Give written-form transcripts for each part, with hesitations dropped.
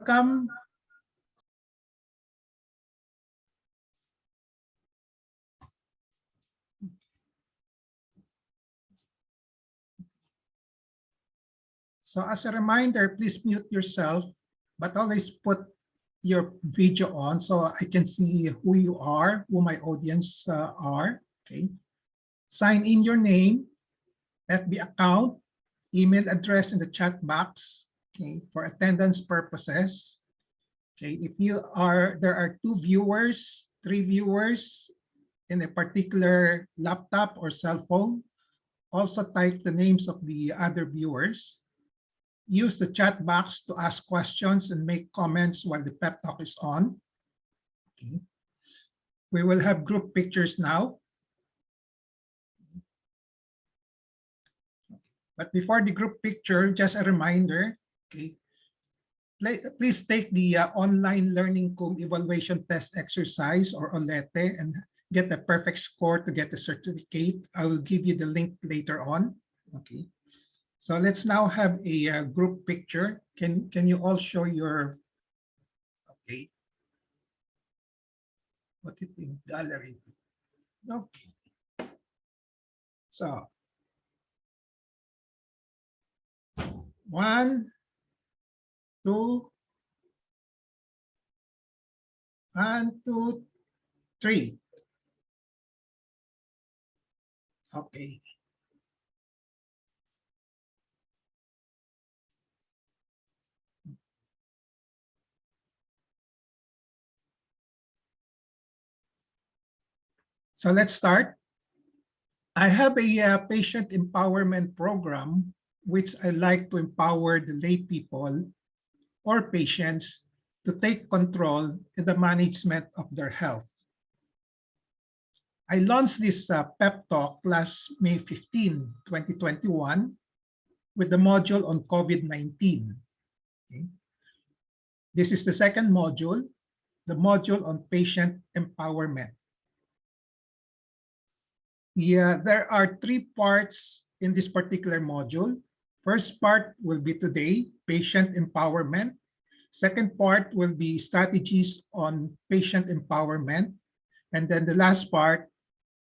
Welcome. So as a reminder, please mute yourself, but always put your video on so I can see who you are, who my audience are. Okay. Sign in your name, FB account, email address in the chat box, okay, for attendance purposes. Okay, if there are 2 viewers, 3 viewers in a particular laptop or cell phone, also type the names of the other viewers. Use the chat box to ask questions and make comments while the pep talk is on. Okay. We will have group pictures now. But before the group picture, just a reminder, okay, please take the online learning evaluation test exercise or OLETTE and get the perfect score to get the certificate. I will give you the link later on. Okay. So let's now have a group picture. Can you all show your, okay. Put it in gallery. Okay. So 1, 2, 1, 2, 3. Okay. So let's start. I have a patient empowerment program, which I like to empower the lay people or patients to take control in the management of their health. I launched this pep talk last May 15, 2021, with the module on COVID-19. Okay. This is the second module, the module on patient empowerment. There are 3 parts in this particular module. First part will be today, patient empowerment. Second part will be strategies on patient empowerment. And then the last part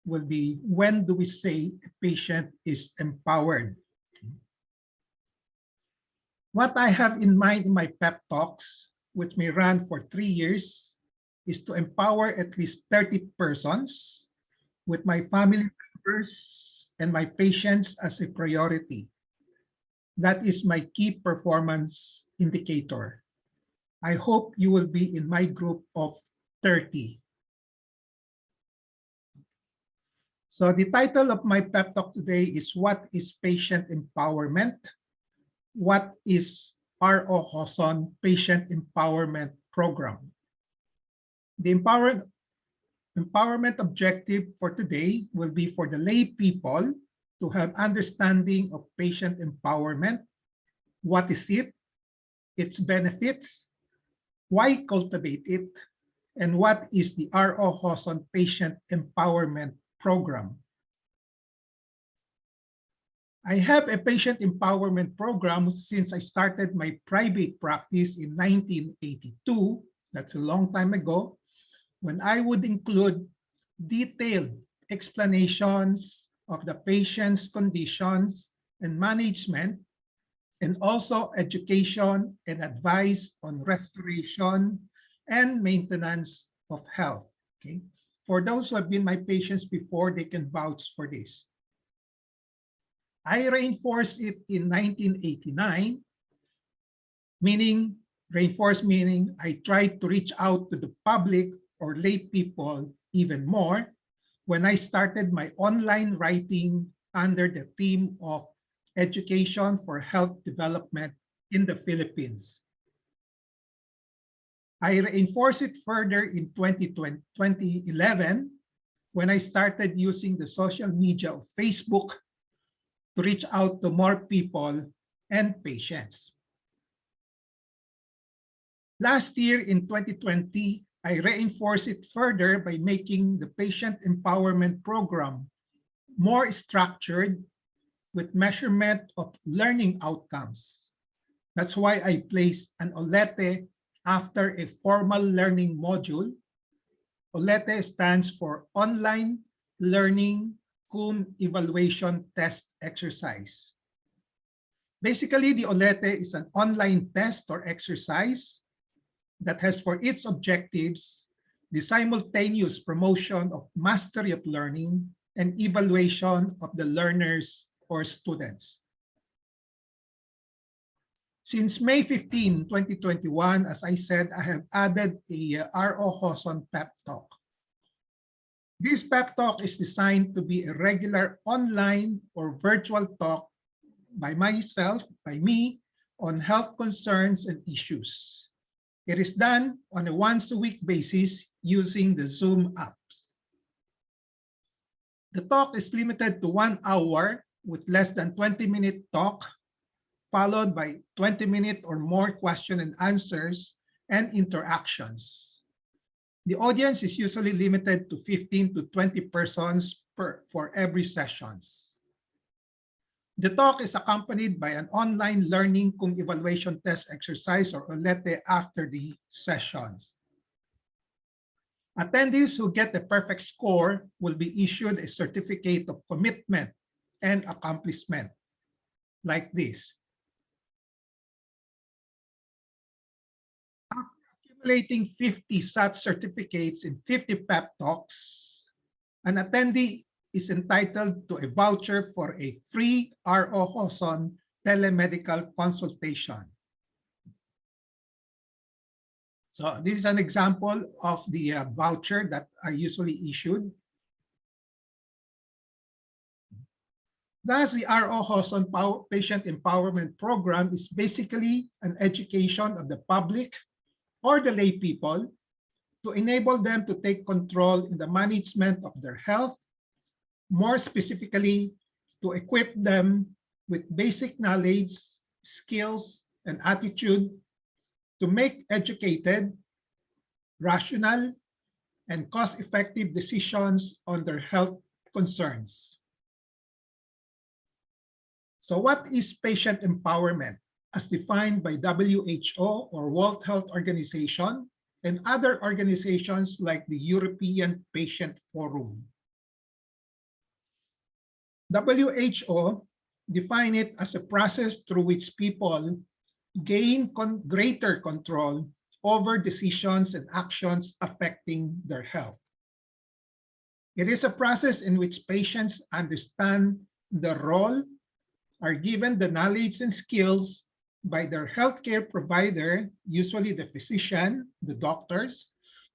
will be, when do we say a patient is empowered? What I have in mind in my pep talks, which may run for 3 years, is to empower at least 30 persons with my family members and my patients as a priority. That is my key performance indicator. I hope you will be in my group of 30. So the title of my pep talk today is, what is patient empowerment? What is ROJoson Patient Empowerment Program? The empowerment objective for today will be for the lay people to have understanding of patient empowerment. What is it? Its benefits? Why cultivate it? And what is the ROJoson Patient Empowerment Program? I have a patient empowerment program since I started my private practice in 1982. That's a long time ago, when I would include detailed explanations of the patient's conditions and management, and also education and advice on restoration and maintenance of health. Okay? For those who have been my patients before, they can vouch for this. I reinforced it in 1989, meaning I tried to reach out to the public or lay people even more when I started my online writing under the theme of education for health development in the Philippines. I reinforced it further in 2011 when I started using the social media of Facebook to reach out to more people and patients. Last year in 2020, I reinforced it further by making the patient empowerment program more structured with measurement of learning outcomes. That's why I placed an OLETTE after a formal learning module. OLETTE stands for Online Learning Kung Evaluation Test Exercise. Basically, the OLETTE is an online test or exercise that has for its objectives the simultaneous promotion of mastery of learning and evaluation of the learners or students. Since May 15, 2021, as I said, I have added a ROJoson PEP TALK. This PEP TALK is designed to be a regular online or virtual talk by me, on health concerns and issues. It is done on a once-a-week basis using the Zoom app. The talk is limited to 1 hour with less than 20-minute talk, followed by 20-minute or more question and answers and interactions. The audience is usually limited to 15 to 20 persons for every sessions. The talk is accompanied by an online learning kung evaluation test exercise or OLETTE after the sessions. Attendees who get the perfect score will be issued a certificate of commitment and accomplishment, like this. After accumulating 50 such certificates in 50 PEP talks, an attendee is entitled to a voucher for a free ROJoson Telemedical Consultation. So this is an example of the voucher that are usually issued. Thus, the ROJoson Patient Empowerment Program is basically an education of the public or the lay people to enable them to take control in the management of their health, more specifically, to equip them with basic knowledge, skills, and attitude to make educated, rational, and cost-effective decisions on their health concerns. So what is patient empowerment as defined by WHO or World Health Organization and other organizations like the European Patient Forum? WHO define it as a process through which people gain greater control over decisions and actions affecting their health. It is a process in which patients understand the role, are given the knowledge and skills by their healthcare provider, usually the physician, the doctors,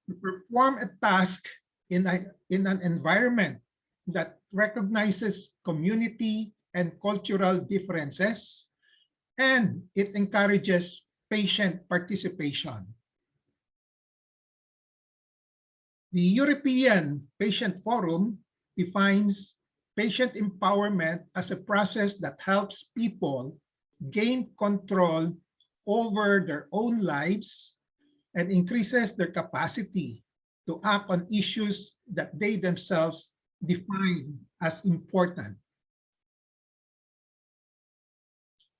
to perform a task in an environment that recognizes community and cultural differences, and it encourages patient participation. The European Patient Forum defines patient empowerment as a process that helps people gain control over their own lives and increases their capacity to act on issues that they themselves define as important.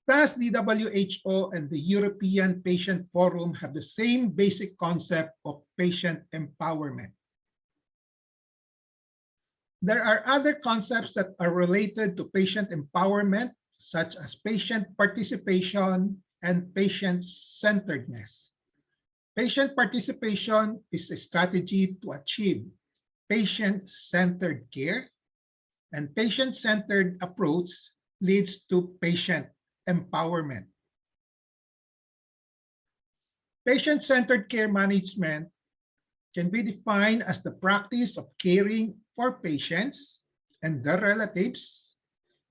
Thus, the WHO and the European Patient Forum have the same basic concept of patient empowerment. There are other concepts that are related to patient empowerment, such as patient participation and patient-centeredness. Patient participation is a strategy to achieve patient-centered care, and patient-centered approach leads to patient empowerment. Patient-centered care management can be defined as the practice of caring for patients and their relatives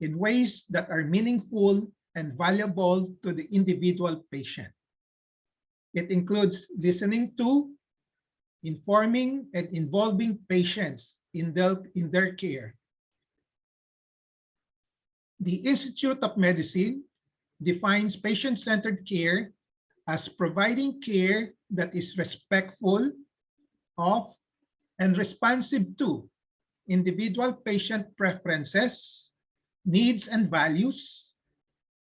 in ways that are meaningful and valuable to the individual patient. It includes listening to, informing, and involving patients in their care. The Institute of Medicine defines patient-centered care as providing care that is respectful of and responsive to individual patient preferences, needs, and values,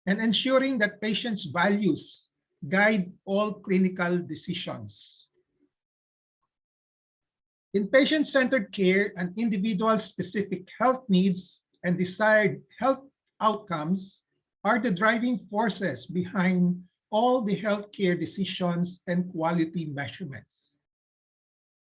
and ensuring that patients' values guide all clinical decisions. In patient-centered care, an individual's specific health needs and desired health outcomes are the driving forces behind all the healthcare decisions and quality measurements.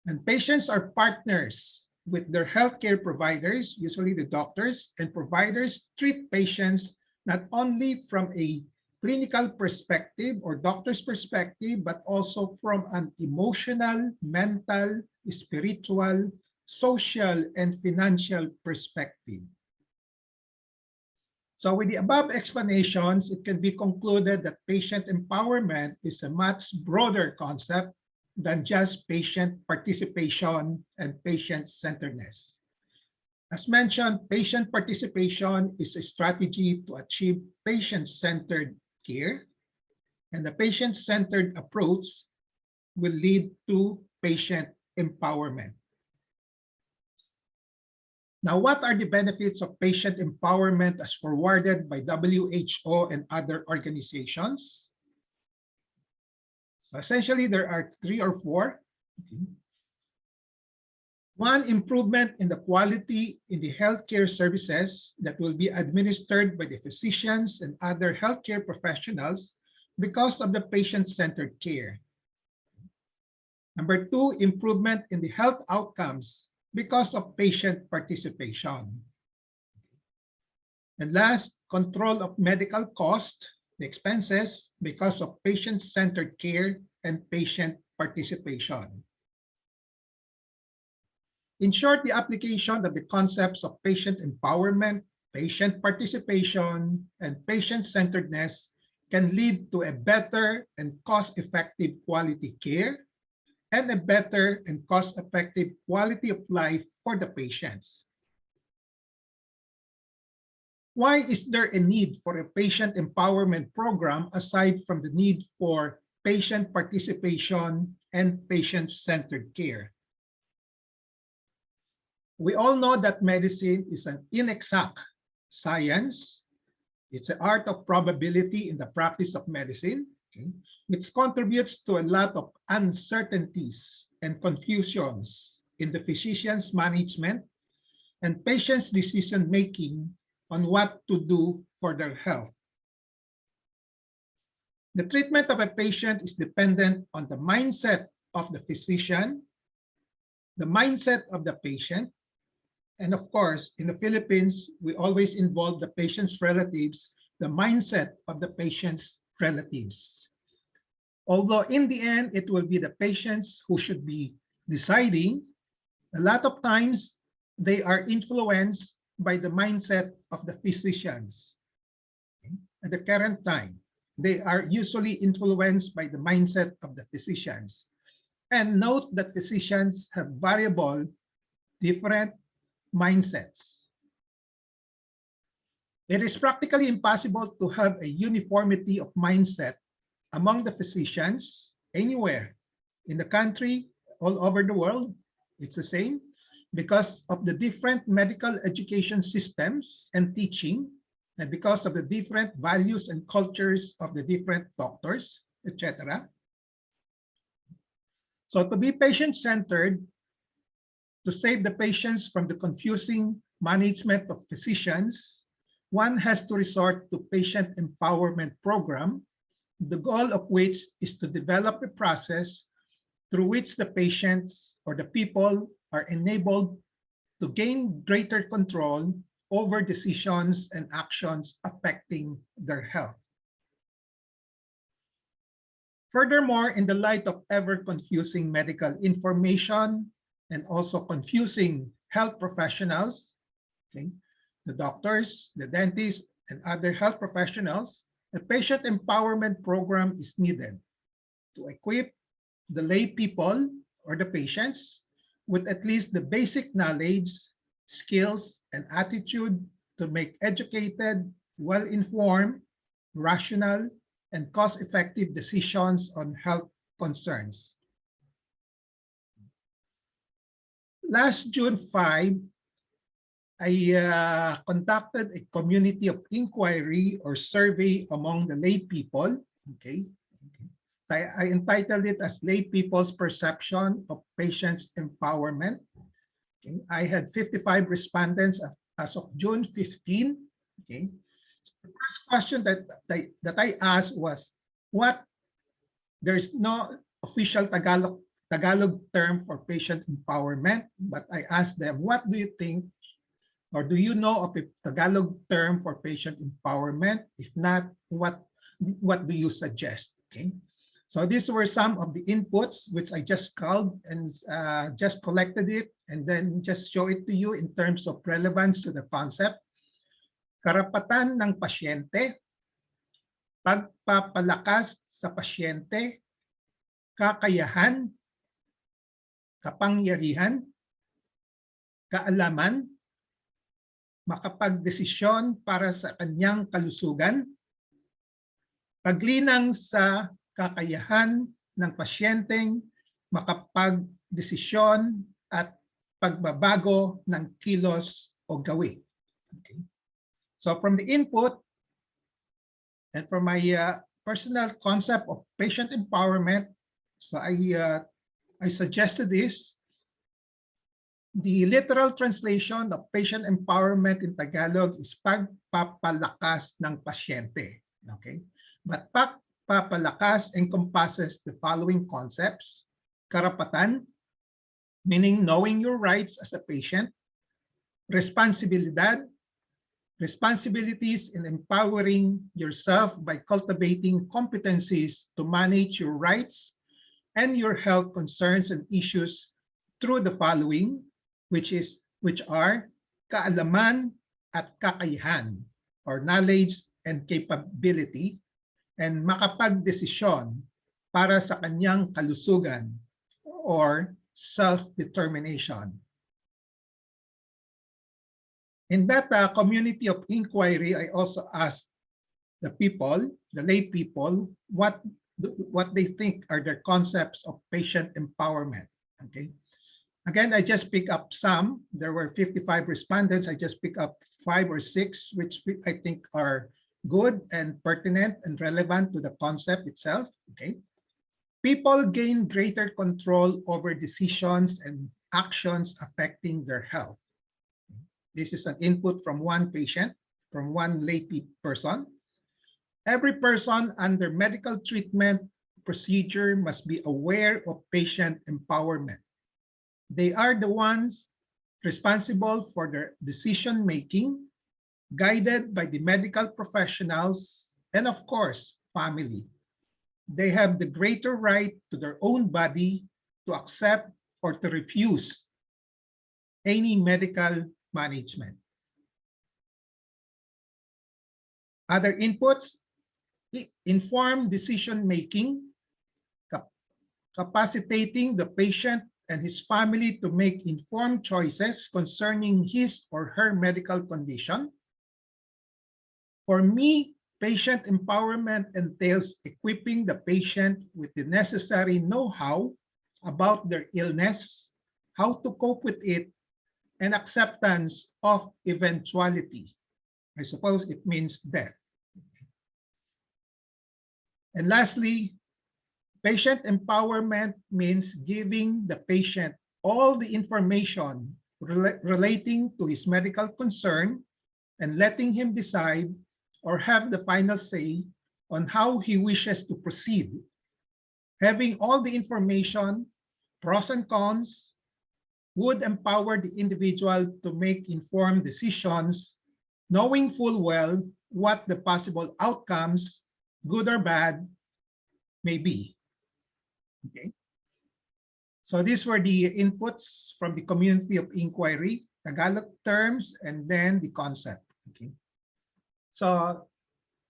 And patients are partners with their healthcare providers, usually the doctors, and providers treat patients not only from a clinical perspective or doctor's perspective, but also from an emotional, mental, spiritual, social, and financial perspective. So with the above explanations, it can be concluded that patient empowerment is a much broader concept than just patient participation and patient-centeredness. As mentioned, patient participation is a strategy to achieve patient-centered care, and the patient-centered approach will lead to patient empowerment. Now, what are the benefits of patient empowerment as forwarded by WHO and other organizations? So essentially, there are 3 or 4. Okay. 1, improvement in the quality in the healthcare services that will be administered by the physicians and other healthcare professionals because of the patient-centered care. Number 2, improvement in the health outcomes because of patient participation. And last, control of medical cost, the expenses, because of patient-centered care and patient participation. In short, the application of the concepts of patient empowerment, patient participation, and patient-centeredness can lead to a better and cost-effective quality care and a better and cost-effective quality of life for the patients. Why is there a need for a patient empowerment program aside from the need for patient participation and patient-centered care? We all know that medicine is an inexact science. It's an art of probability in the practice of medicine, okay, which contributes to a lot of uncertainties and confusions in the physician's management and patient's decision-making on what to do for their health. The treatment of a patient is dependent on the mindset of the physician, the mindset of the patient, and of course, in the Philippines, we always involve the patient's relatives, the mindset of the patient's relatives. Although in the end, it will be the patients who should be deciding, a lot of times they are influenced by the mindset of the physicians. Okay? At the current time, they are usually influenced by the mindset of the physicians. And note that physicians have variable, different mindsets. It is practically impossible to have a uniformity of mindset among the physicians anywhere in the country, all over the world. It's the same because of the different medical education systems and teaching, and because of the different values and cultures of the different doctors, etc. So to be patient-centered, to save the patients from the confusing management of physicians, one has to resort to patient empowerment program, the goal of which is to develop a process through which the patients or the people are enabled to gain greater control over decisions and actions affecting their health. Furthermore, in the light of ever-confusing medical information and also confusing health professionals, okay, the doctors, the dentists, and other health professionals, a patient empowerment program is needed to equip the lay people or the patients with at least the basic knowledge, skills, and attitude to make educated, well-informed, rational, and cost-effective decisions on health concerns. Last June 5, I conducted a community of inquiry or survey among the lay people. Okay. So I entitled it as Lay People's Perception of Patients' Empowerment. Okay. I had 55 respondents as of June 15. Okay. So the first question that I asked was, there's no official Tagalog term for patient empowerment, but I asked them, what do you think, or do you know of a Tagalog term for patient empowerment? If not, what do you suggest? Okay. So these were some of the inputs which I just called and just collected it and then just show it to you in terms of relevance to the concept. Karapatan ng pasyente, pagpapalakas sa pasyente, kakayahan, kapangyarihan, kaalaman, makapagdesisyon para sa kanyang kalusugan, paglinang sa kakayahan ng pasyenteng makapagdesisyon at pagbabago ng kilos o gawi. Okay. So from the input and from my personal concept of patient empowerment, so I suggested this. The literal translation of patient empowerment in Tagalog is pagpapalakas ng pasyente. Okay? But pagpapalakas encompasses the following concepts: karapatan, meaning knowing your rights as a patient; responsibilidad, responsibilities in empowering yourself by cultivating competencies to manage your rights and your health concerns and issues through the following, which are kaalaman at kakayahan, or knowledge and capability, and makapagdesisyon para sa kanyang kalusugan, or self-determination. In that community of inquiry, I also asked the people, the lay people, what they think are their concepts of patient empowerment. Okay. Again, I just pick up some. There were 55 respondents. I just pick up 5 or 6, which I think are good and pertinent and relevant to the concept itself. Okay. People gain greater control over decisions and actions affecting their health. This is an input from one patient, from one lay person. Every person under medical treatment procedure must be aware of patient empowerment. They are the ones responsible for their decision-making, guided by the medical professionals and, of course, family. They have the greater right to their own body to accept or to refuse any medical management. Other inputs: informed decision-making, capacitating the patient and his family to make informed choices concerning his or her medical condition. For me, patient empowerment entails equipping the patient with the necessary know-how about their illness, how to cope with it, and acceptance of eventuality. I suppose it means death. And lastly, patient empowerment means giving the patient all the information relating to his medical concern and letting him decide or have the final say on how he wishes to proceed. Having all the information, pros and cons, would empower the individual to make informed decisions, knowing full well what the possible outcomes, good or bad, may be. Okay. So these were the inputs from the community of inquiry, Tagalog terms, and then the concept. Okay. So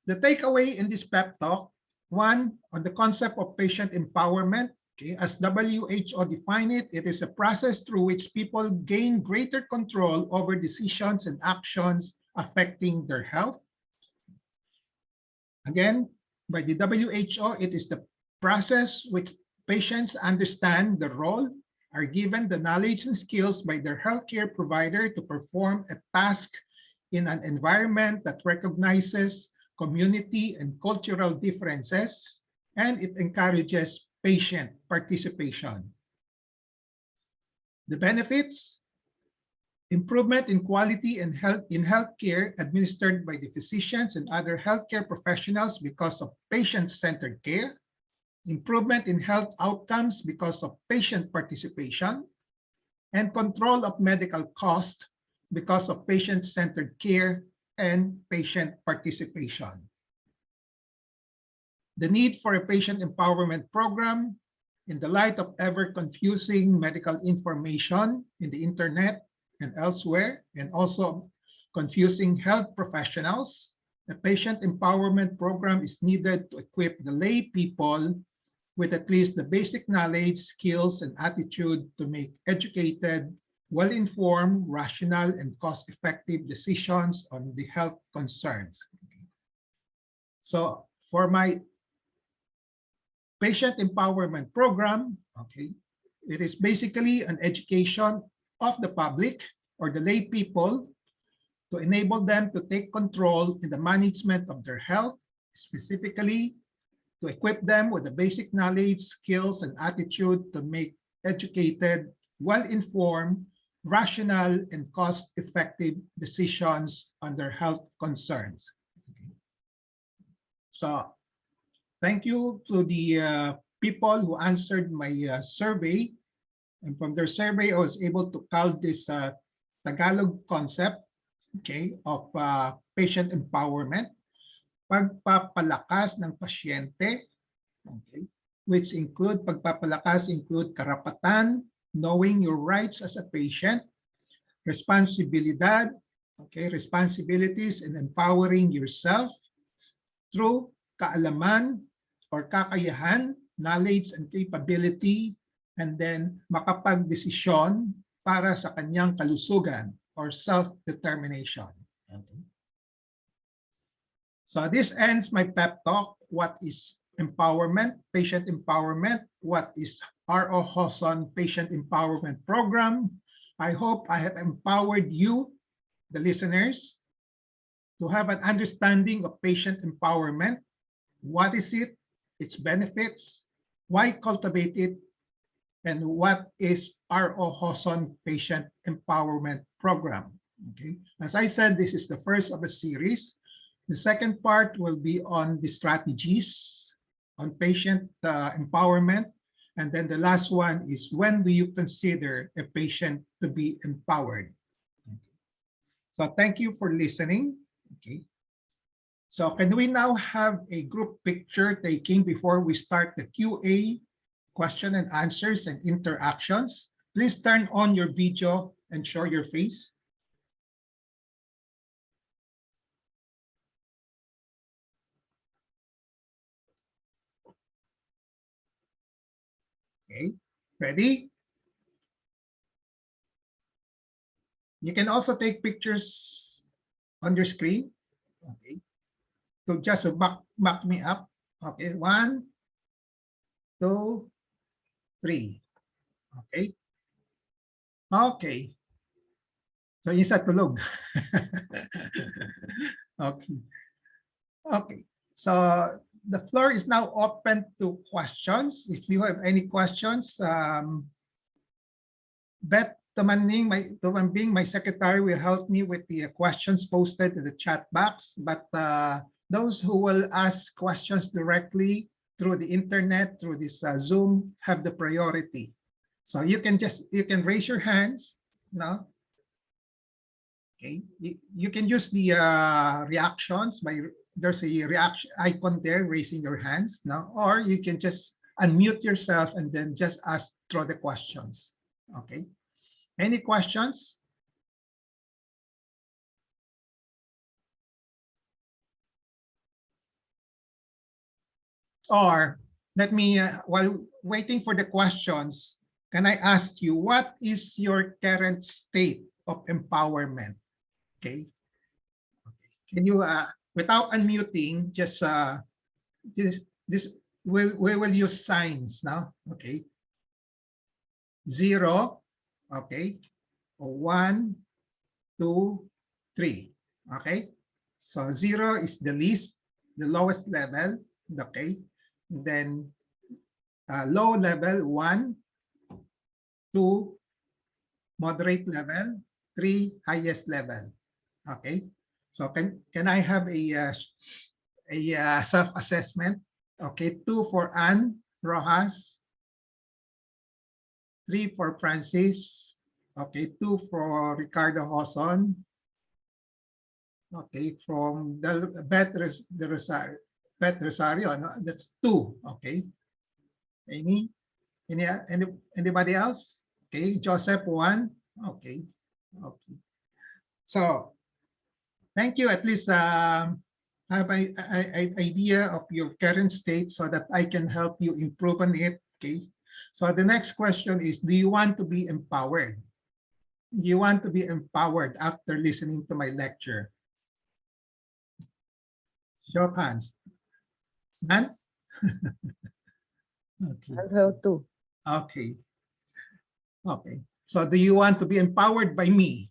the takeaway in this pep talk: one, on the concept of patient empowerment. Okay, as WHO defined it, it is a process through which people gain greater control over decisions and actions affecting their health. Again, by the WHO, it is the process which patients understand the role, are given the knowledge and skills by their healthcare provider to perform a task in an environment that recognizes community and cultural differences, and it encourages patient participation. The benefits: improvement in quality and in healthcare administered by the physicians and other healthcare professionals because of patient-centered care, improvement in health outcomes because of patient participation, and control of medical costs because of patient-centered care and patient participation. The need for a patient empowerment program in the light of ever-confusing medical information in the internet and elsewhere, and also confusing health professionals. A patient empowerment program is needed to equip the lay people with at least the basic knowledge, skills, and attitude to make educated, well-informed, rational, and cost-effective decisions on the health concerns. So for my patient empowerment program, okay, it is basically an education of the public or the lay people to enable them to take control in the management of their health, specifically to equip them with the basic knowledge, skills, and attitude to make educated, well-informed, rational, and cost-effective decisions on their health concerns. So thank you to the people who answered my survey. And from their survey, I was able to call this Tagalog concept, okay, of patient empowerment, pagpapalakas ng pasyente, okay, which pagpapalakas include karapatan, knowing your rights as a patient, responsibilidad, okay, responsibilities in empowering yourself through kaalaman or kakayahan, knowledge and capability, and then makapagdesisyon para sa kanyang kalusugan or self-determination. Okay. So this ends my pep talk. What is empowerment, patient empowerment? What is ROJoson Patient Empowerment Program? I hope I have empowered you, the listeners, to have an understanding of patient empowerment. What is it? Its benefits? Why cultivate it? And what is ROJoson Patient Empowerment Program? Okay. As I said, this is the first of a series. The second part will be on the strategies on patient empowerment. And then the last one is, when do you consider a patient to be empowered? So thank you for listening. Okay. So can we now have a group picture taking before we start the QA, question and answers and interactions? Please turn on your video and show your face. Okay, ready? You can also take pictures on your screen. Okay, so just back me up. Okay, 1, 2, 3. Okay. Okay. So yung sa tulog. Okay. Okay. So the floor is now open to questions. If you have any questions, Beth Tumanbing, my secretary, will help me with the questions posted in the chat box. But those who will ask questions directly through the internet, through this Zoom, have the priority. So you can raise your hands, no? Okay, you can use the reactions there's a reaction icon there, raising your hands, no? Or you can just unmute yourself and then just throw the questions. Okay, any questions? Or let me, while waiting for the questions, can I ask you, what is your current state of empowerment? Okay. Can you, without unmuting, just we will use signs now. Okay. 0. Okay. 1, 2, 3. Okay. So 0 is the least, the lowest level. Okay. then low level 1, 2 moderate level, 3 highest level. Okay, so can I have a self-assessment? Okay, 2 for Ann Rojas, 3 for Francis, okay, 2 for Ricardo Joson, okay, from the Bet Rosario, no, that's 2, okay. Anybody else? Okay, Joseph 1, okay, okay. So thank you. At least have an idea of your current state so that I can help you improve on it. Okay. So the next question is, do you want to be empowered? Do you want to be empowered after listening to my lecture? Show of hands. None? Okay. So too. Okay. Okay. So do you want to be empowered by me?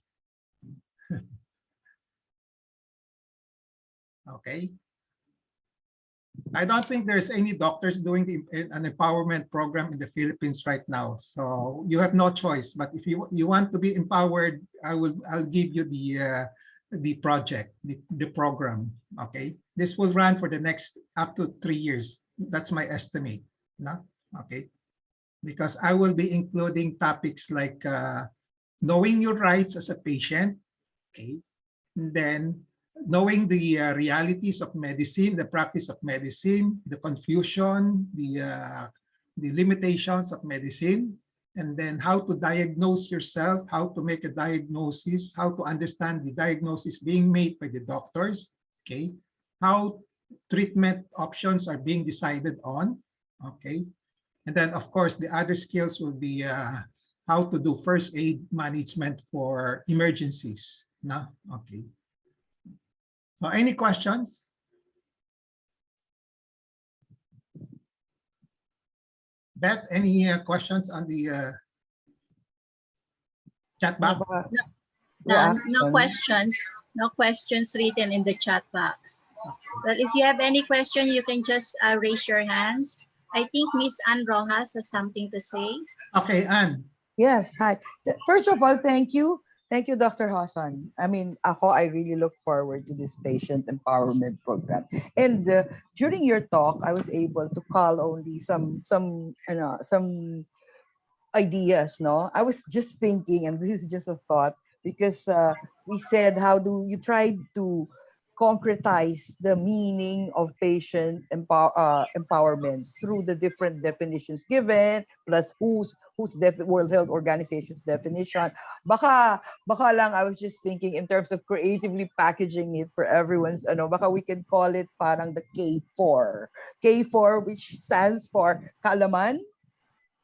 Okay. I don't think there's any doctors doing an empowerment program in the Philippines right now. So you have no choice. But if you want to be empowered, I'll give you the project, the program. Okay. This will run for the next up to 3 years. That's my estimate. No? Okay. Because I will be including topics like knowing your rights as a patient. Okay. And then knowing the realities of medicine, the practice of medicine, the confusion, the limitations of medicine, and then how to diagnose yourself, how to make a diagnosis, how to understand the diagnosis being made by the doctors, okay, how treatment options are being decided on, okay, and then of course the other skills will be how to do first aid management for emergencies. No, okay. So any questions? Beth, any questions on the chat box? No questions. No questions written in the chat box. But if you have any question, you can just raise your hands. I think Miss Ann Rojas has something to say. Okay, Ann. Yes, hi. First of all, thank you. Thank you, Dr. Joson. I mean, I really look forward to this patient empowerment program. And during your talk, I was able to call only some ideas, no? I was just thinking, and this is just a thought, because we said, how do you try to concretize the meaning of patient empowerment through the different definitions given, plus whose World Health Organization's definition. Baka lang, I was just thinking in terms of creatively packaging it for everyone's, baka we can call it parang the K4. K4, which stands for kaalaman,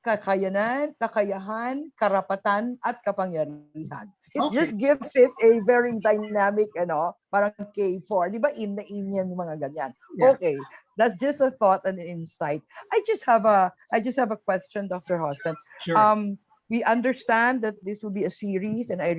kakayanan, kakayahan, karapatan, at kapangyarihan. It just gives it a very dynamic, parang K4. Di ba? In yan, mga ganyan. Yeah. Okay. That's just a thought and an insight. I just have a question, Dr. Joson. Sure. We understand that this will be a series, and I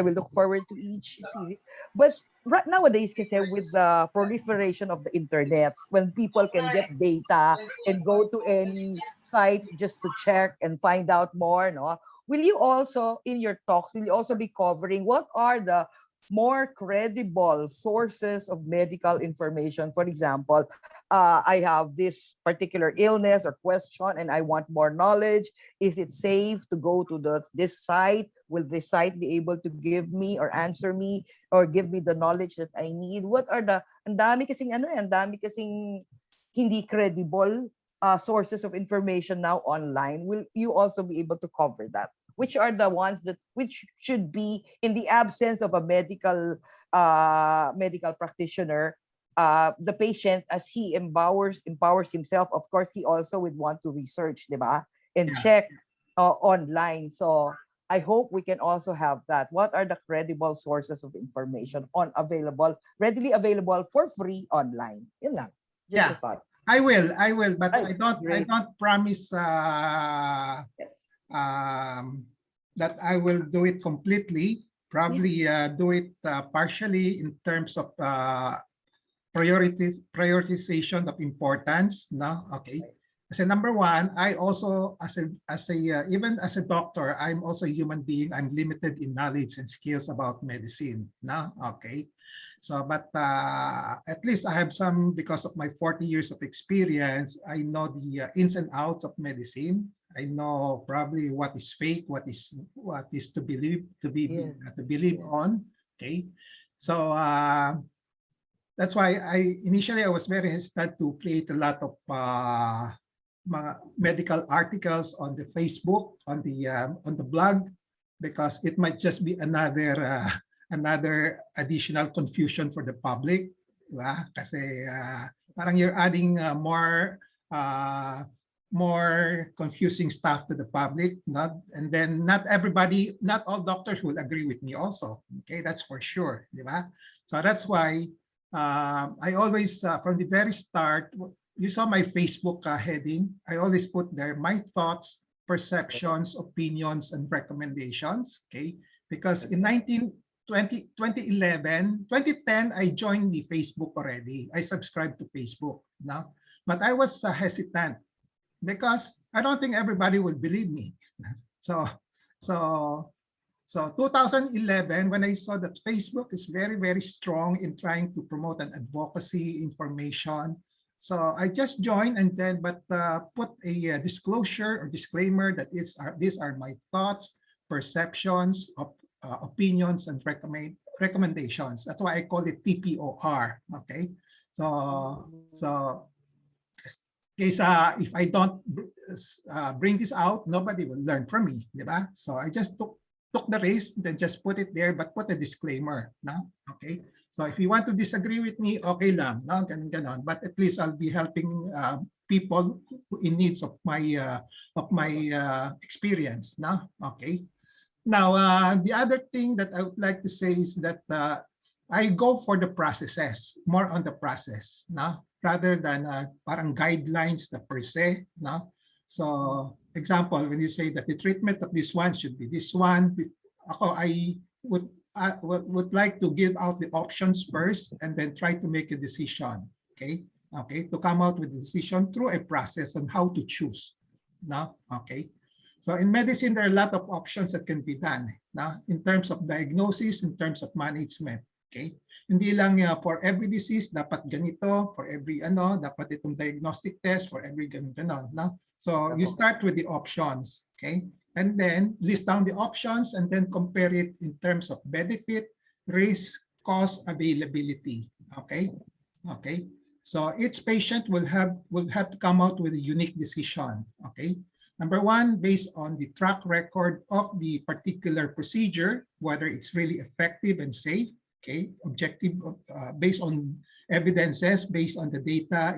will look forward to each series. But right nowadays, kasi with the proliferation of the internet, when people can get data and go to any site just to check and find out more, no? Will you also, in your talks, will you also be covering what are the more credible sources of medical information? For example, I have this particular illness or question and I want more knowledge. Is it safe to go to this site? Will this site be able to give me or answer me or give me the knowledge that I need? What are the, ang dami kasing hindi credible sources of information now online? Will you also be able to cover that? Which are the ones which should be, in the absence of a medical practitioner, the patient, as he empowers himself, of course, he also would want to research, diba? And check online. So I hope we can also have that. What are the credible sources of information readily available for free online? Yun lang. Just a thought. I will, but I don't promise Yes. that I will do it completely. Probably do it partially in terms of prioritization of importance. No, okay. Kasi number one, I also even as a doctor, I'm also a human being. I'm limited in knowledge and skills about medicine. No, okay. So, but at least I have some, because of my 40 years of experience, I know the ins and outs of medicine. I know probably what is fake, what is to believe, to believe on. Okay, so that's why initially I was very hesitant to create a lot of mga medical articles on the Facebook, on the blog, because it might just be another additional confusion for the public, diba? Kasi parang you're adding more confusing stuff to the public, and then not all doctors will agree with me also. Okay, that's for sure, diba? So that's why I always, from the very start, you saw my Facebook heading. I always put there my thoughts, perceptions, opinions, and recommendations. Okay, because in 2010, I joined the Facebook already. I subscribed to Facebook now, but I was hesitant because I don't think everybody would believe me. So 2011, when I saw that Facebook is very, very strong in trying to promote an advocacy information, so I just joined and then put a disclosure or disclaimer that these are my thoughts, perceptions, opinions, and recommendations. That's why I call it TPOR. Okay, so case if I don't bring this out, nobody will learn from me, diba? So I just took the risk, then just put it there, but put a disclaimer. No? Okay. So if you want to disagree with me, okay lang, no, ganon. But at least I'll be helping people in needs of my experience. No, okay. Now the other thing that I would like to say is that I go for the processes, more on the process, no, rather than parang guidelines na per se, no. So example, when you say that the treatment of this one should be this one, I would like to give out the options first and then try to make a decision. Okay, to come out with a decision through a process on how to choose. No, okay. So in medicine, there are a lot of options that can be done. No, in terms of diagnosis, in terms of management. Okay, hindi lang for every disease dapat ganito, for every dapat itong diagnostic test, for every ganito, no. So you start with the options, okay? And then list down the options and then compare it in terms of benefit, risk, cost, availability, okay? Okay. So each patient will have to come out with a unique decision, okay? Number one, based on the track record of the particular procedure, whether it's really effective and safe, okay? Objective, based on evidences, based on the data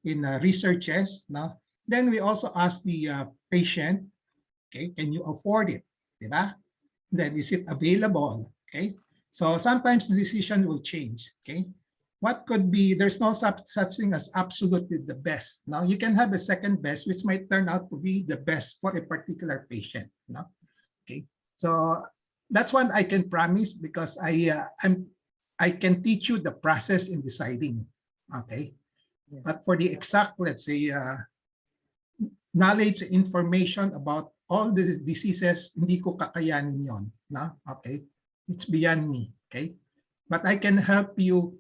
in researches, no? Then we also ask the patient, okay, can you afford it? Diba? Then is it available? Okay. So sometimes the decision will change. Okay. What could be, there's no such thing as absolutely the best. Now you can have a second best, which might turn out to be the best for a particular patient. No? Okay. So that's what I can promise because I can teach you the process in deciding. Okay. Yeah. But for the exact, let's say, knowledge, information about all the diseases, hindi ko kakayanin yon, no? Okay, it's beyond me. Okay, but I can help you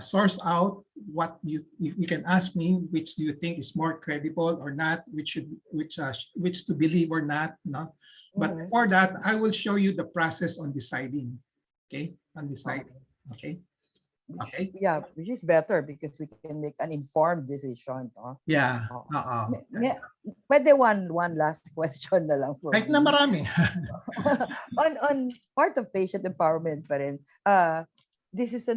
source out what you can ask me, which do you think is more credible or not, which to believe or not, no? But for that, I will show you the process on deciding. Okay, on deciding. Okay. Okay. Yeah, which is better because we can make an informed decision. Yeah. Pwede one last question na lang for Kahit na marami. on part of patient empowerment pa rin, this is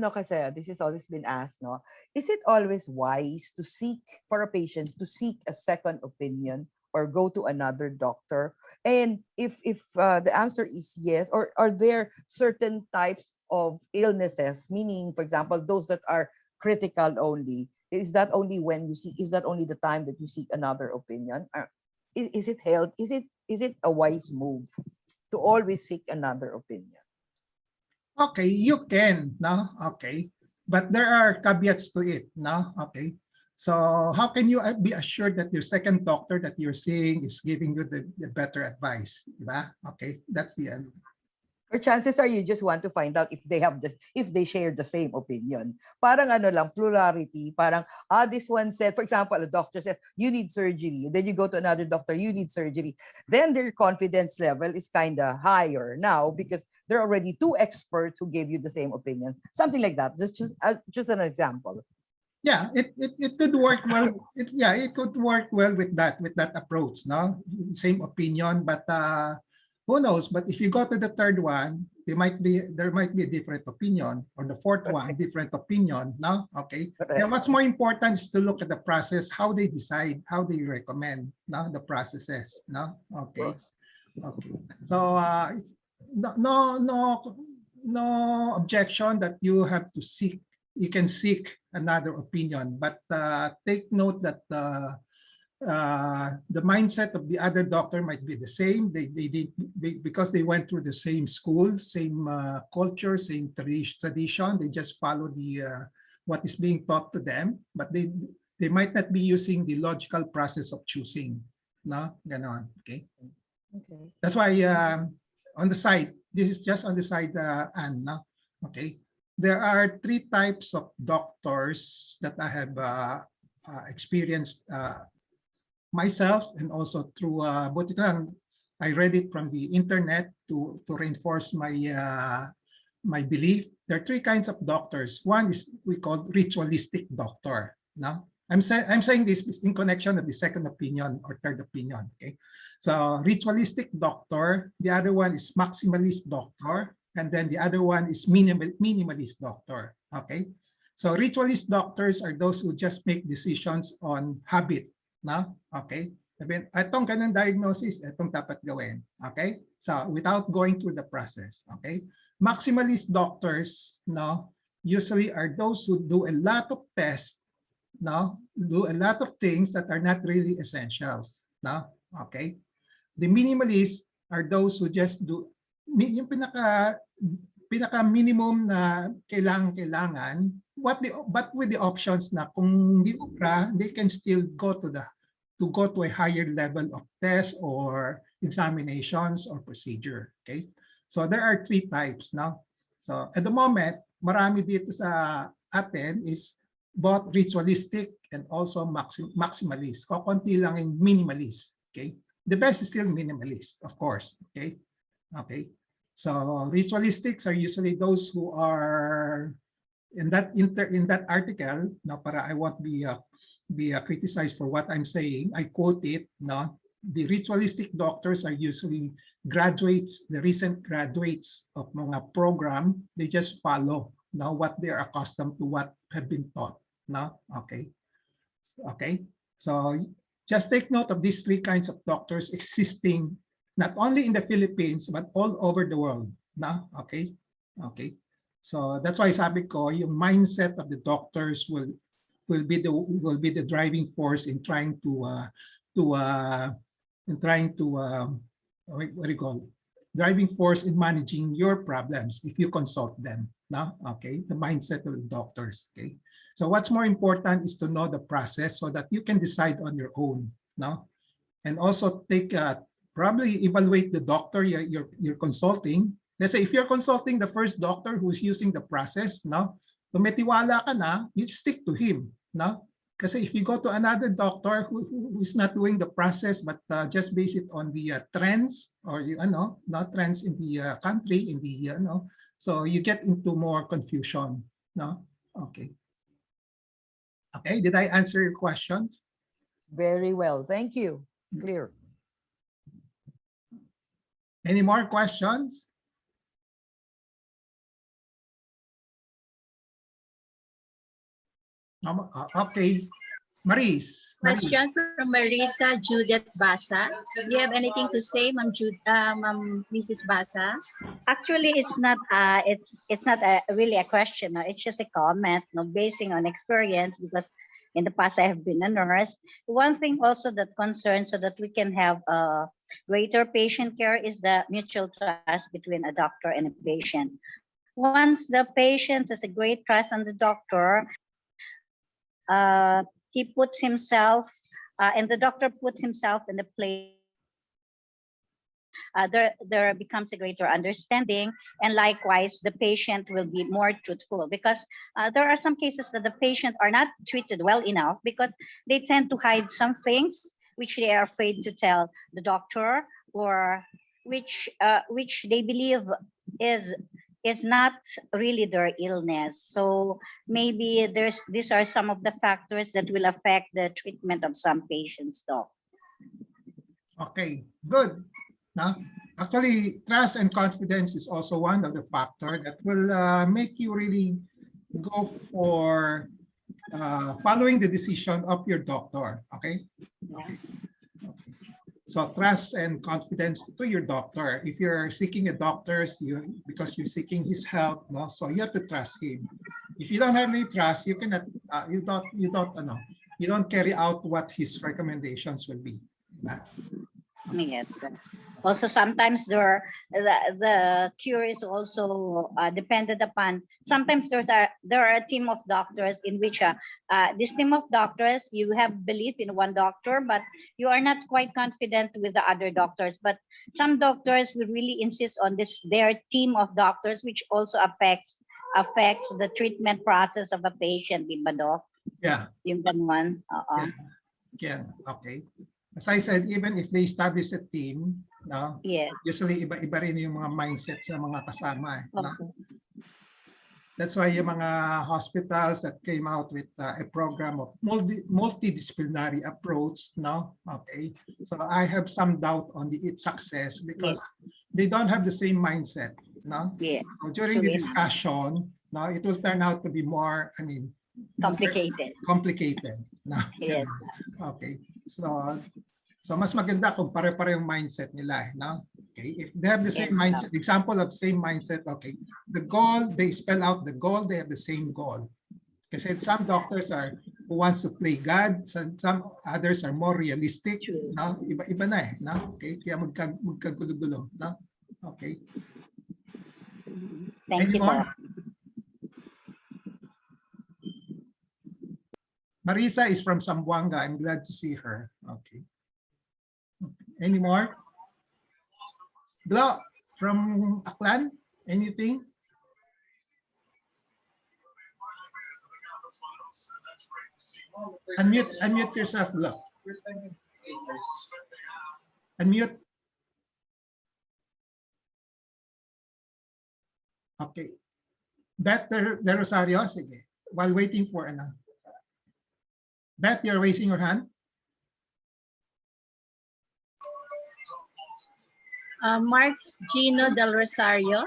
always been asked, no? Is it always wise to seek for a patient to seek a second opinion or go to another doctor? And if the answer is yes, or are there certain types of illnesses, meaning, for example, those that are critical only, is that only the time that you seek another opinion? Is it health? Is it a wise move to always seek another opinion? Okay, you can, no? Okay. but there are caveats to it, no? Okay. So how can you be assured that your second doctor that you're seeing is giving you the better advice? Diba? Okay, that's the end. Or chances are you just want to find out if they share the same opinion. Parang ano lang, plurality. Parang, this one said, for example, a doctor says, you need surgery. Then you go to another doctor, you need surgery. Then their confidence level is kind of higher now because there are already two experts who gave you the same opinion. Something like that. Just an example. Yeah, it could work well. It could work well with that approach, no? Same opinion, but who knows? But if you go to the third one, there might be a different opinion, or the fourth one, different opinion. No, okay. And what's more important is to look at the process, how they decide, how they recommend, no, the processes. No, okay, okay. So it's no objection that you have to seek. You can seek another opinion, but take note that the mindset of the other doctor might be the same. Because they went through the same school, same culture, same tradition. They just follow what is being taught to them, but they might not be using the logical process of choosing. No, ganon. Okay. Okay. That's why on the side, this is just on the side, Anne. No, okay. There are three types of doctors that I have experienced myself, and also through I read it from the internet to reinforce my my belief. There are three kinds of doctors. One is we call ritualistic doctor. No, I'm saying this in connection of the second opinion or third opinion. Okay, so ritualistic doctor. The other one is maximalist doctor. And then the other one is minimalist doctor. Okay, so ritualist doctors are those who just make decisions on habit. No? Okay, itong ganun diagnosis, itong dapat gawin. Okay, so without going through the process. Okay, maximalist doctors, no, usually are those who do a lot of tests, no, do a lot of things that are not really essentials. No, okay, the minimalists are those who just do yung pinaka minimum na kailangan, but with the options na kung hindi ubra, they can still go to a higher level of tests or examinations or procedure. Okay, so there are three types now. So at the moment, marami dito sa atin is both ritualistic and also maximalist. Konti lang yung minimalist. Okay, the best is still minimalist, of course. Okay. Okay, so ritualistics are usually those who are in that article. Now, para I won't be criticized for what I'm saying, I quote it. No, the ritualistic doctors are usually graduates, the recent graduates of mga program. They just follow now what they are accustomed to, what have been taught. No, okay, okay. So just take note of these three kinds of doctors existing not only in the Philippines, but all over the world. No? Okay? Okay. So that's why sabi ko, yung mindset of the doctors will be the driving force in trying to what do you call it? Driving force in managing your problems if you consult them. No? Okay. The mindset of the doctors. Okay. So what's more important is to know the process so that you can decide on your own. No? And also take probably evaluate the doctor you're consulting. Let's say if you're consulting the first doctor who's using the process, no, kung may tiwala ka na, you stick to him, no? Kasi if you go to another doctor who is not doing the process but just base it on the trends or not trends in the country, in the so you get into more confusion, no? Okay. Okay, did I answer your question? Very well, thank you. Clear. Any more questions? Okay, Maris. Question from Marisa Judith Basa. Do you have anything to say, Mrs. Basa? Actually, it's not really a question. No? It's just a comment, no, basing on experience, because in the past I have been a nurse. One thing also that concerns so that we can have greater patient care is the mutual trust between a doctor and a patient. once the patient has a great trust on the doctor, he puts himself, and the doctor puts himself in the place, there becomes a greater understanding, and likewise the patient will be more truthful, because there are some cases that the patient are not treated well enough because they tend to hide some things which they are afraid to tell the doctor, or which they believe is not really their illness. So maybe these are some of the factors that will affect the treatment of some patients, though. Okay, good. Now, actually, trust and confidence is also one of the factors that will make you really go for following the decision of your doctor. Okay. Okay. So trust and confidence to your doctor. If you're seeking a doctor, because you're seeking his help, no, so you have to trust him. If you don't have any trust, you cannot, you don't carry out what his recommendations will be. Yes. Also, sometimes the cure is also dependent upon. Sometimes there are a team of doctors in which this team of doctors, you have belief in one doctor, but you are not quite confident with the other doctors. But some doctors will really insist on their team of doctors, which also affects the treatment process of a patient, di ba, Doc? Yeah. Yung ganun. Yeah. Okay. As I said, even if they establish a team, no, yes, usually iba-iba rin yung mga mindsets ng mga kasama. No? okay. That's why yung mga hospitals that came out with a program of multidisciplinary approach, no? Okay. So I have some doubt on its success because they don't have the same mindset, no? Yeah. So during the discussion, no, it will turn out to be more, complicated. No? Yes. Okay. So mas maganda kung pare-parehong mindset nila, no? Okay, if they have the same mindset, example of same mindset, okay, the goal, they spell out the goal, they have the same goal. Kasi some doctors are who wants to play God, some others are more realistic, no? Iba-iba na eh, no? Okay, kaya magkagulo-gulo, no? Okay. Thank you, Doc. Marisa is from Zamboanga. I'm glad to see her. Okay. Any more? Glo from Aklan, anything? Unmute yourself, Glo. Unmute. Okay. Beth de Rosario, sige. While waiting for Beth, you're raising your hand. Mark Gino Del Rosario.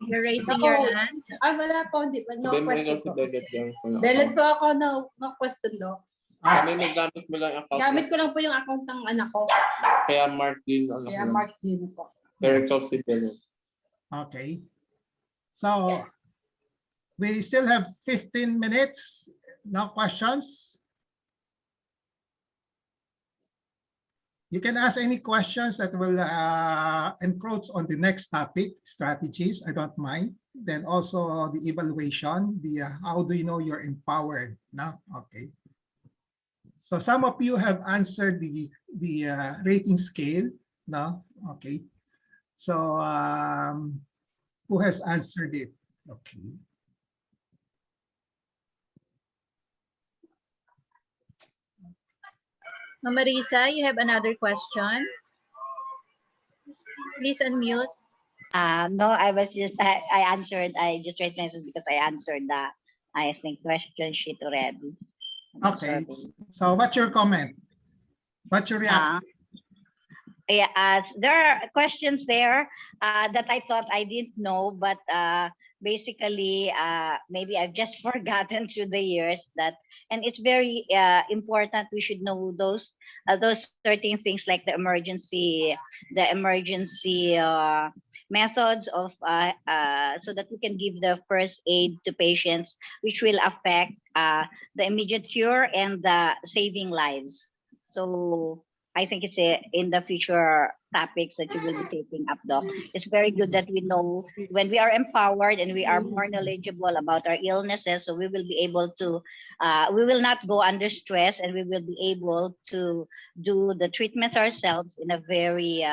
You're raising your hand. Wala po, hindi pa. No question po. Belet po ako, no question, no. Kami gamit mo lang account. Gamit ko lang po yung account ng anak ko. Kaya Mark Gino. Kaya Mark Gino po. Pero ikaw si Belet. Okay. So, we still have 15 minutes. No questions? You can ask any questions that will encroach on the next topic, strategies. I don't mind. Then also the evaluation, how do you know you're empowered? No? Okay. So some of you have answered the rating scale. No? Okay. So who has answered it? Okay. Marisa, you have another question? Please unmute. No, I answered. I just raised my hand because I answered the, I think, question sheet already. Okay. So what's your comment? What's your reaction? Yeah, there are questions there that I thought I didn't know, but basically, maybe I've just forgotten through the years that, and it's very important. We should know those certain things like the emergency methods of so that we can give the first aid to patients, which will affect the immediate cure and the saving lives. So I think it's in the future topics that you will be taking up, Doc. It's very good that we know when we are empowered and we are more knowledgeable about our illnesses, so we will be able to, we will not go under stress, and we will be able to do the treatments ourselves in a very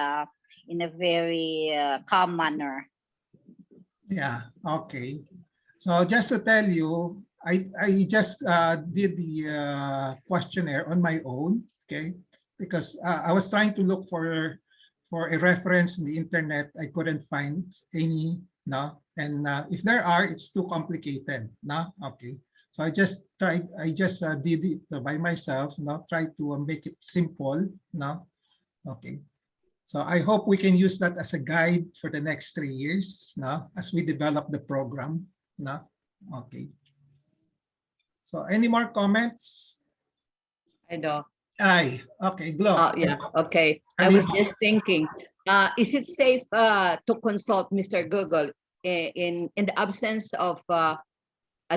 calm manner. Yeah, okay. So just to tell you, I just did the questionnaire on my own, okay? Because I was trying to look for a reference in the internet. I couldn't find any, no? And if there are, it's too complicated, no? Okay. So I just tried, did it by myself, no? Try to make it simple, no? Okay. So I hope we can use that as a guide for the next 3 years, no? As we develop the program, no? Okay. So any more comments? I know. Aye. Okay, Glo. Yeah. Okay. I was just thinking, is it safe to consult Mr. Google in the absence of a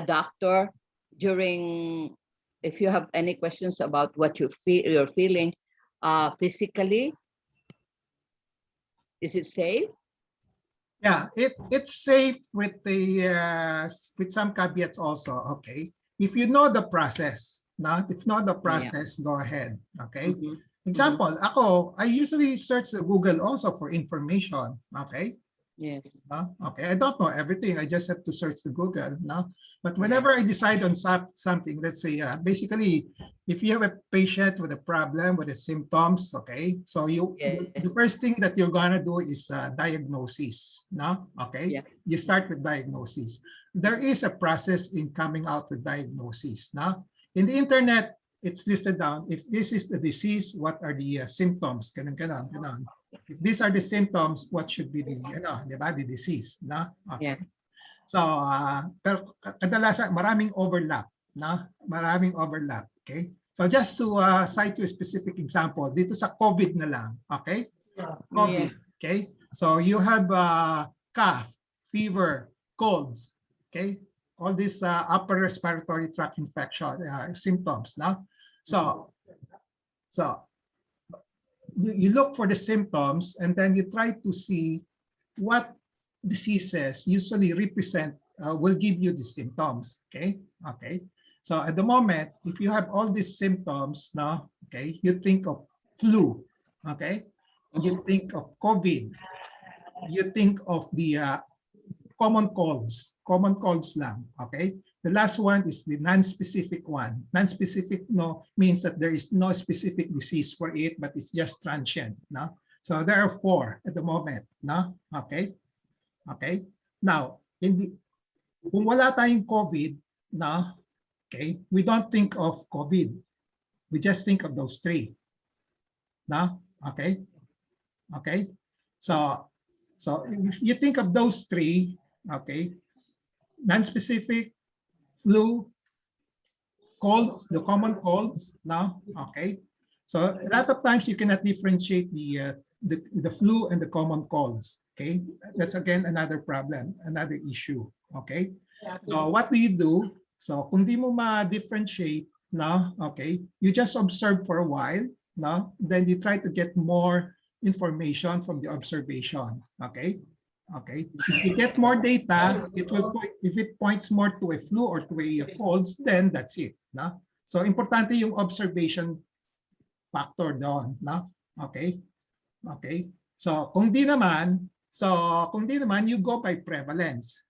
doctor during, if you have any questions about what you're feeling physically? Is it safe? Yeah, it's safe with the with some caveats also. Okay, if you know the process, if not the process, go ahead. Okay. Example, ako, I usually search Google also for information. Okay. Yes. Okay, I don't know everything. I just have to search the Google. But whenever I decide on something, let's say, basically, if you have a patient with a problem, with the symptoms, okay, so the first thing that you're gonna do is diagnosis. Okay, you start with diagnosis. There is a process in coming out with diagnosis. In the internet, it's listed down. If this is the disease, what are the symptoms? Ganon. If these are the symptoms, what should be the, the disease, Okay. Yeah. So, pero kadalasan maraming overlap, Maraming overlap, okay? So just to cite you a specific example, dito sa COVID na lang, okay? COVID, okay? So you have cough, fever, colds, okay? All these upper respiratory tract infection symptoms, So you look for the symptoms, and then you try to see what diseases usually represent, will give you the symptoms, okay? So at the moment, if you have all these symptoms, okay, you think of flu, okay? You think of COVID, you think of the common colds lang, okay? The last one is the non-specific one. Non-specific means that there is no specific disease for it, but it's just transient. So there are 4 at the moment. Okay. Okay. Now, kung wala tayong COVID, okay, we don't think of COVID. We just think of those 3. Okay. Okay. So if you think of those 3, okay, non-specific, flu, colds, the common colds, okay. So a lot of times you cannot differentiate the flu and the common colds, okay. That's again another problem, another issue, okay. So what do you do? So kung di mo ma-differentiate, okay, you just observe for a while, then you try to get more information from the observation, okay. Okay, if you get more data, it will point, if it points more to a flu or to a colds, then that's it. So importante yung observation factor doon. Okay, okay. So kung di naman, you go by prevalence.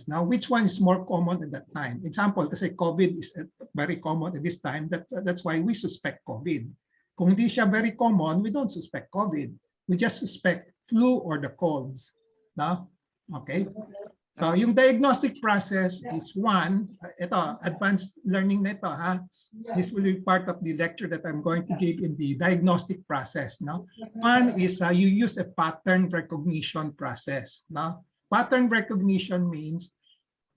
Now, which one is more common at that time? Example, kasi COVID is very common at this time. That's why we suspect COVID. Kung di siya very common, we don't suspect COVID. We just suspect flu or the colds. Okay. So yung diagnostic process is one, ito, advanced learning na ito, ha? This will be part of the lecture that I'm going to give in the diagnostic process. One is you use a pattern recognition process. Pattern recognition means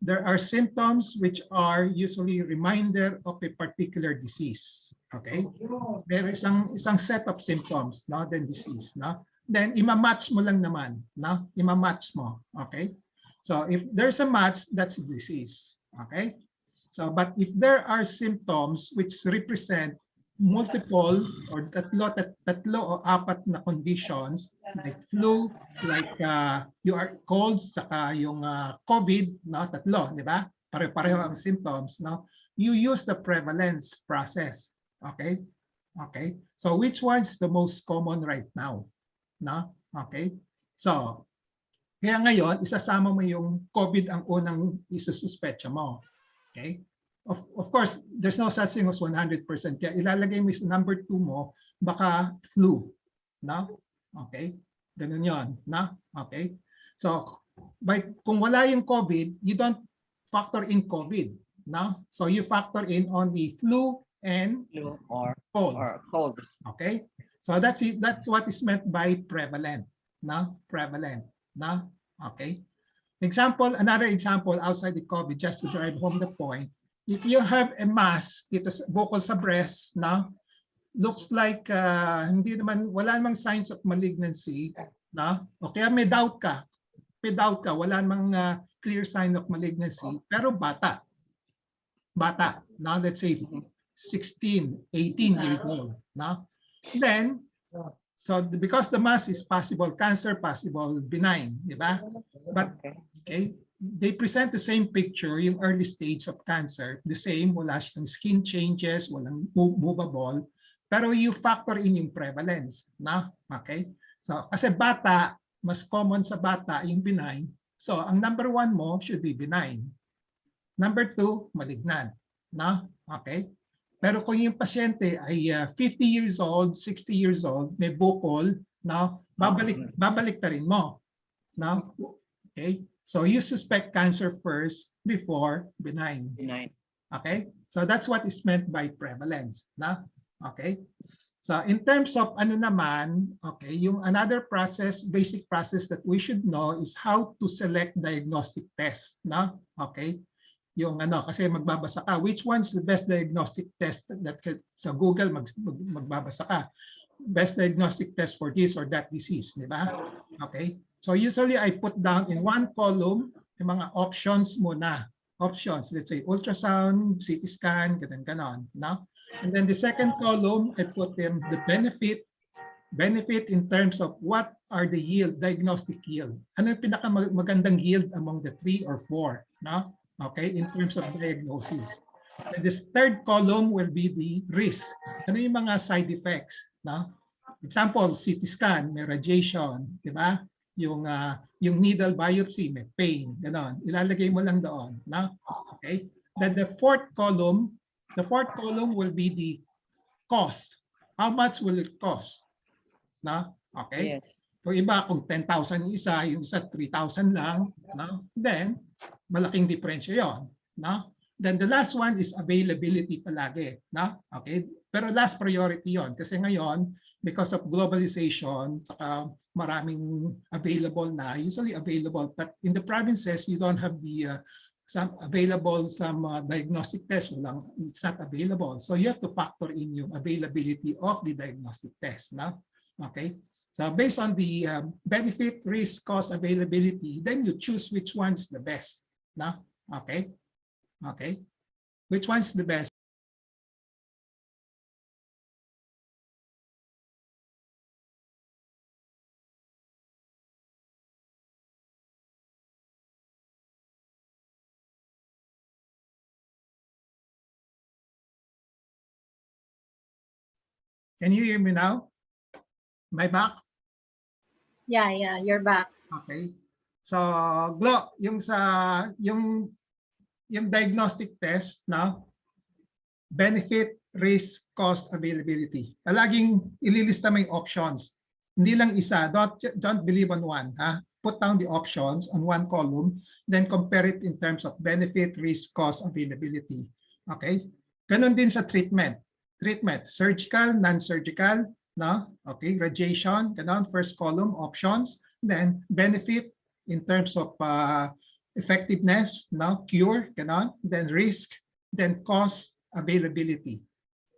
there are symptoms which are usually a reminder of a particular disease. Okay. There is isang set of symptoms, then disease. Then ima-match mo lang naman, ima-match mo, okay? So if there's a match, that's a disease, okay? So but if there are symptoms which represent multiple or tatlo o apat na conditions like flu, like you are cold, saka yung COVID, no? Tatlo, di ba? Pare-pareho ang symptoms, no? You use the prevalence process, okay? Okay, so which one's the most common right now? No? Okay, so kaya ngayon, isasama mo yung COVID ang unang isususpecha mo. Okay? Of course, there's no such thing as 100%. Kaya ilalagay mo yung number 2 mo, baka flu. No? Okay? Ganun yon, no? Okay? So, kung wala yung COVID, you don't factor in COVID. No? So, you factor in only flu and cold. Or colds. Okay? So, that's it. That's what is meant by prevalent. No? Prevalent. No? Okay? Example, another example outside the COVID, just to drive home the point. If you have a mass dito bukol sa breast, no? Looks like hindi naman, wala namang signs of malignancy, no? O kaya may doubt ka, wala namang clear sign of malignancy, pero bata, no? Let's say 16, 18 years old, no? Then, so because the mass is possible cancer, possible benign, di ba? But, okay, they present the same picture, yung early stage of cancer, the same, wala siyang skin changes, walang movable, pero you factor in yung prevalence, na? Okay? So, kasi bata, mas common sa bata yung benign. So, ang number 1 mo should be benign. Number 2, malignant, na? Okay? Pero kung yung pasyente ay 50 years old, 60 years old, may bukol, no? Babalik ta rin mo. No? Okay? So you suspect cancer first before benign. Okay? So that's what is meant by prevalence. No? Okay? So in terms of ano naman, okay, yung another process, basic process that we should know is how to select diagnostic test. No? Okay? Yung ano, kasi magbabasa ka, which one's the best diagnostic test that sa Google magbabasa ka. Best diagnostic test for this or that disease, di ba? Okay? So usually I put down in one column yung mga options muna. Options, let's say ultrasound, CT scan, ganon, no? And then the second column, I put them the benefit in terms of what are the yield, diagnostic yield. Ano yung pinakamagandang yield among the 3 or 4, no? Okay, in terms of diagnosis. And this third column will be the risk. Ano yung mga side effects, no? Example, CT scan, may radiation, di ba? Yung needle biopsy, may pain, gano'n. Ilalagay mo lang doon, no? Okay? Then the fourth column will be the cost. How much will it cost? No? Okay? Yes. Kung iba, kung 10,000 yung isa 3,000 lang, no? Then, malaking diferensya yon, no? Then the last one is availability palagi, no? Okay? Pero last priority yon kasi ngayon, because of globalization, saka maraming available na, usually available, but in the provinces, you don't have the some diagnostic tests, it's not available. So you have to factor in yung availability of the diagnostic test, no? Okay? So based on the benefit, risk, cost, availability, then you choose which one's the best, no? Okay? Okay? Which one's the best? Can you hear me now? Am I back? Yeah, you're back. Okay. So, Glo, yung diagnostic test, no? Benefit, risk, cost, availability. Palaging ililista mo yung options. Hindi lang isa. Don't believe on one. Ha? Put down the options on one column, then compare it in terms of benefit, risk, cost, availability. Okay? Ganon din sa treatment. Treatment, surgical, non-surgical, no? Okay, radiation, ganon, first column, options, then benefit in terms of effectiveness, no? Cure, ganon, then risk, then cost, availability.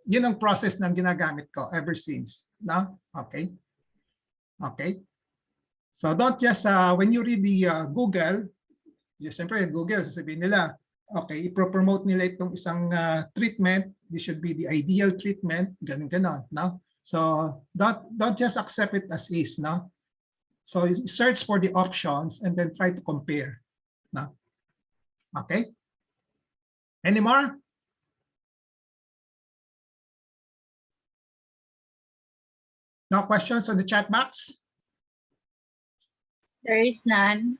Yun ang process ng ginagamit ko ever since, no? Okay? Okay? So don't just, when you read the Google, siyempre Google, sasabihin nila, okay, ipropromote nila itong isang treatment, this should be the ideal treatment, ganun-ganon, no? So don't just accept it as is, no? So search for the options and then try to compare, no? Okay? Any more? No questions on the chat box? There is none.